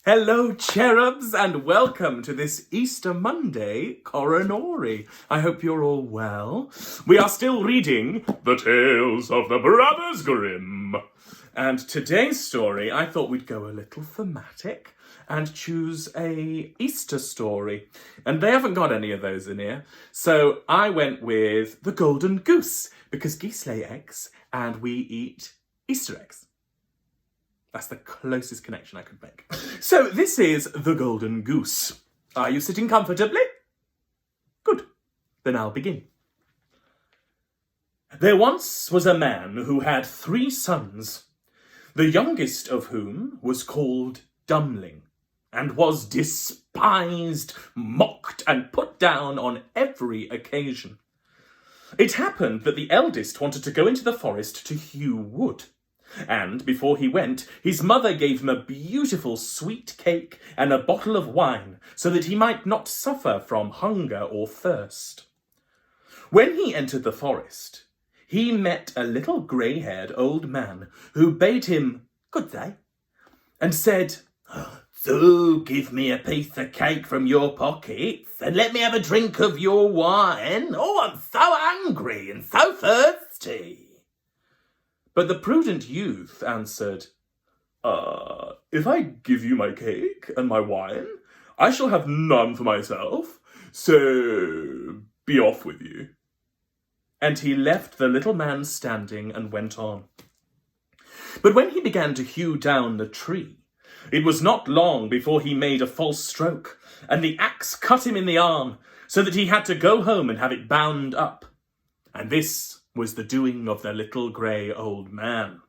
Hello, cherubs, and welcome to this Easter Monday CORONORY. I hope you're all well. We are still reading The Tales of the Brothers Grimm. And today's story, I thought we'd go a little thematic and choose a Easter story. And they haven't got any of those in here. So I went with The Golden Goose, because geese lay eggs and we eat Easter eggs. That's the closest connection I could make. So this is The Golden Goose. Are you sitting comfortably? Good. Then I'll begin. There once was a man who had 3 sons, the youngest of whom was called Dummling, and was despised, mocked, and put down on every occasion. It happened that the eldest wanted to go into the forest to hew wood. And before he went, his mother gave him a beautiful sweet cake and a bottle of wine, so that he might not suffer from hunger or thirst. When he entered the forest, he met a little grey-haired old man who bade him good day, and said, "So give me a piece of cake from your pockets, and let me have a drink of your wine. Oh, I'm so hungry and so thirsty." But the prudent youth answered, "If I give you my cake and my wine, I shall have none for myself, so be off with you." And he left the little man standing and went on. But when he began to hew down the tree, it was not long before he made a false stroke, and the axe cut him in the arm, so that he had to go home and have it bound up. And this was the doing of the little grey old man.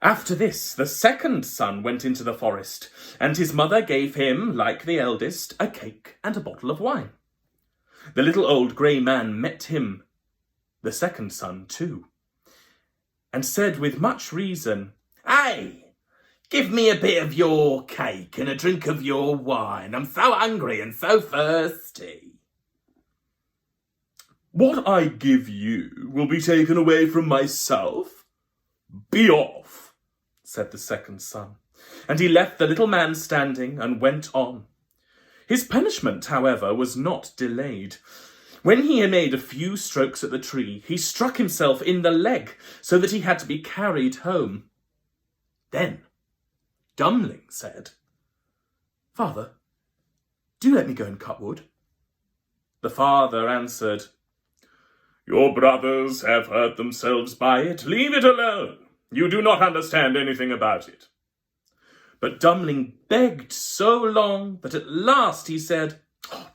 After this, the second son went into the forest, and his mother gave him, like the eldest, a cake and a bottle of wine. The little old grey man met him, the second son too, and said with much reason, "Hey, give me a bit of your cake and a drink of your wine. I'm so hungry and so thirsty." "What I give you will be taken away from myself. Be off," said the second son, and he left the little man standing and went on. His punishment, however, was not delayed. When he had made a few strokes at the tree, he struck himself in the leg, so that he had to be carried home. Then Dummling said, "Father, do let me go and cut wood." The father answered, "Your brothers have hurt themselves by it. Leave it alone. You do not understand anything about it." But Dummling begged so long that at last he said,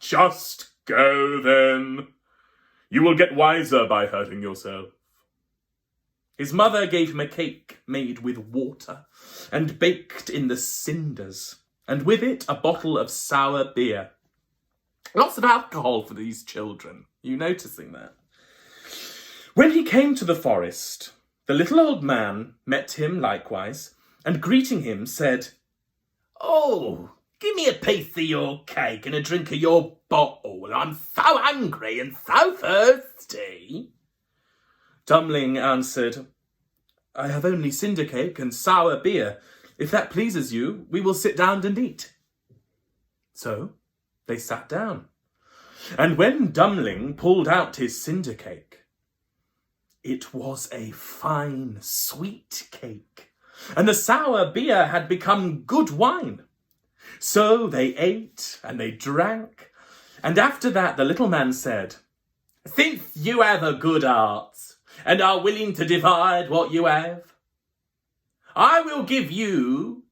"Just go then. You will get wiser by hurting yourself." His mother gave him a cake made with water and baked in the cinders, and with it a bottle of sour beer. Lots of alcohol for these children. You noticing that? When he came to the forest, the little old man met him likewise, and greeting him said, "Oh, give me a piece of your cake and a drink of your bottle. I'm so hungry and so thirsty." Dummling answered, "I have only cinder cake and sour beer. If that pleases you, we will sit down and eat." So they sat down, and when Dummling pulled out his cinder cake, it was a fine, sweet cake, and the sour beer had become good wine. So they ate and they drank, and after that the little man said, "Since you have a good heart and are willing to divide what you have, I will give you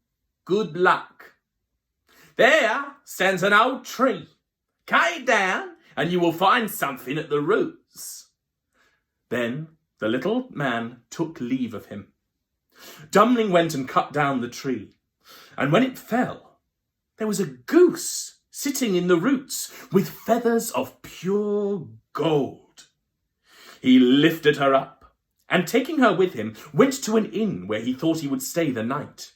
good luck. There stands an old tree. Cut it down and you will find something at the roots." Then the little man took leave of him. Dummling went and cut down the tree, and when it fell, there was a goose sitting in the roots with feathers of pure gold. He lifted her up, and taking her with him, went to an inn where he thought he would stay the night.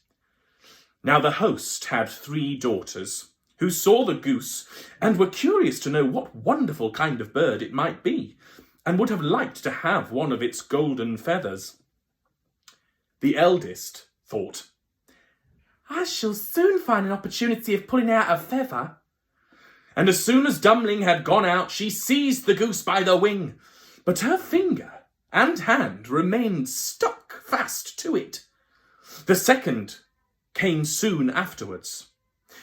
Now the host had 3 daughters, who saw the goose and were curious to know what wonderful kind of bird it might be, and would have liked to have one of its golden feathers. The eldest thought, I shall soon find an opportunity of pulling out a feather. And as soon as Dummling had gone out, she seized the goose by the wing, but her finger and hand remained stuck fast to it. The second came soon afterwards,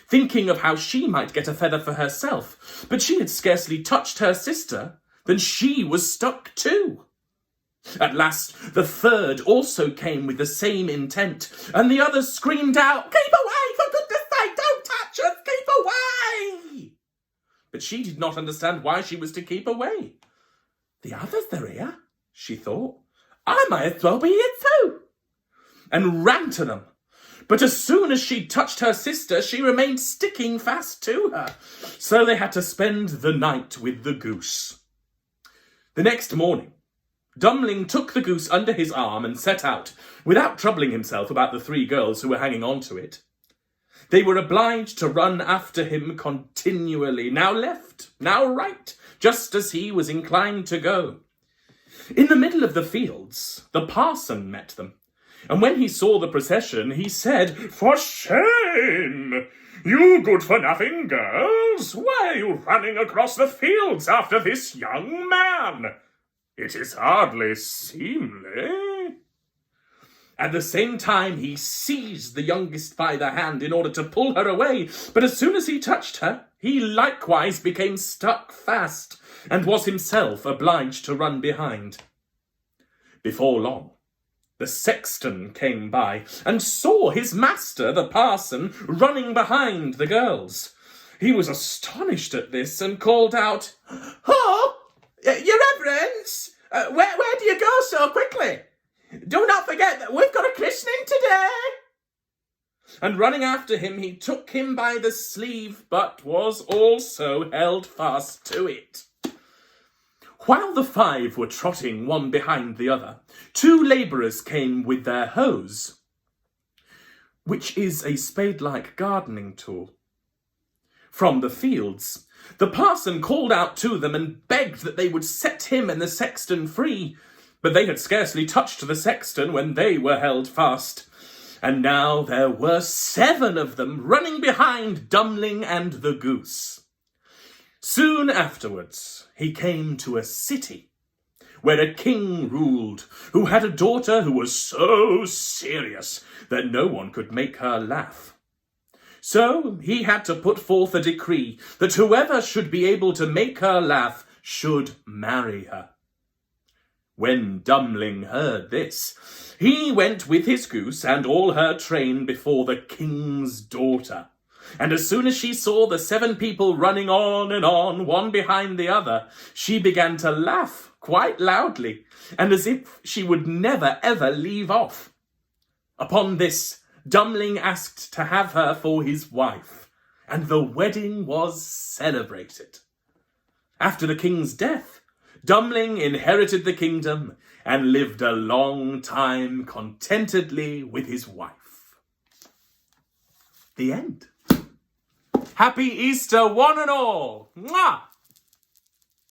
thinking of how she might get a feather for herself, but she had scarcely touched her sister than she was stuck too. At last the third also came with the same intent, and the others screamed out, "Keep away, for goodness sake, don't touch us, keep away!" But she did not understand why she was to keep away. The others are here, she thought. I might as well be here too. And ran to them. But as soon as she touched her sister, she remained sticking fast to her. So they had to spend the night with the goose. The next morning, Dummling took the goose under his arm and set out, without troubling himself about the 3 girls who were hanging on to it. They were obliged to run after him continually, now left, now right, just as he was inclined to go. In the middle of the fields, the parson met them, and when he saw the procession, he said, "For shame! You good-for-nothing girls! Why are you running across the fields after this young man? It is hardly seemly." At the same time, he seized the youngest by the hand in order to pull her away, but as soon as he touched her, he likewise became stuck fast, and was himself obliged to run behind. Before long, the sexton came by, and saw his master, the parson, running behind the girls. He was astonished at this, and called out, "Oh, your reverence, where do you go so quickly? Do not forget that we've got a christening today." And running after him, he took him by the sleeve, but was also held fast to it. While the 5 were trotting one behind the other, 2 labourers came with their hoes, which is a spade-like gardening tool, from the fields. The parson called out to them and begged that they would set him and the sexton free, but they had scarcely touched the sexton when they were held fast. And now there were 7 of them running behind Dummling and the goose. Soon afterwards he came to a city where a king ruled, who had a daughter who was so serious that no one could make her laugh. So he had to put forth a decree that whoever should be able to make her laugh should marry her. When Dummling heard this, he went with his goose and all her train before the king's daughter. And as soon as she saw the 7 people running on and on, one behind the other, she began to laugh quite loudly, and as if she would never ever leave off. Upon this, Dummling asked to have her for his wife, and the wedding was celebrated. After the king's death, Dummling inherited the kingdom and lived a long time contentedly with his wife. The end. Happy Easter, one and all! Mwah!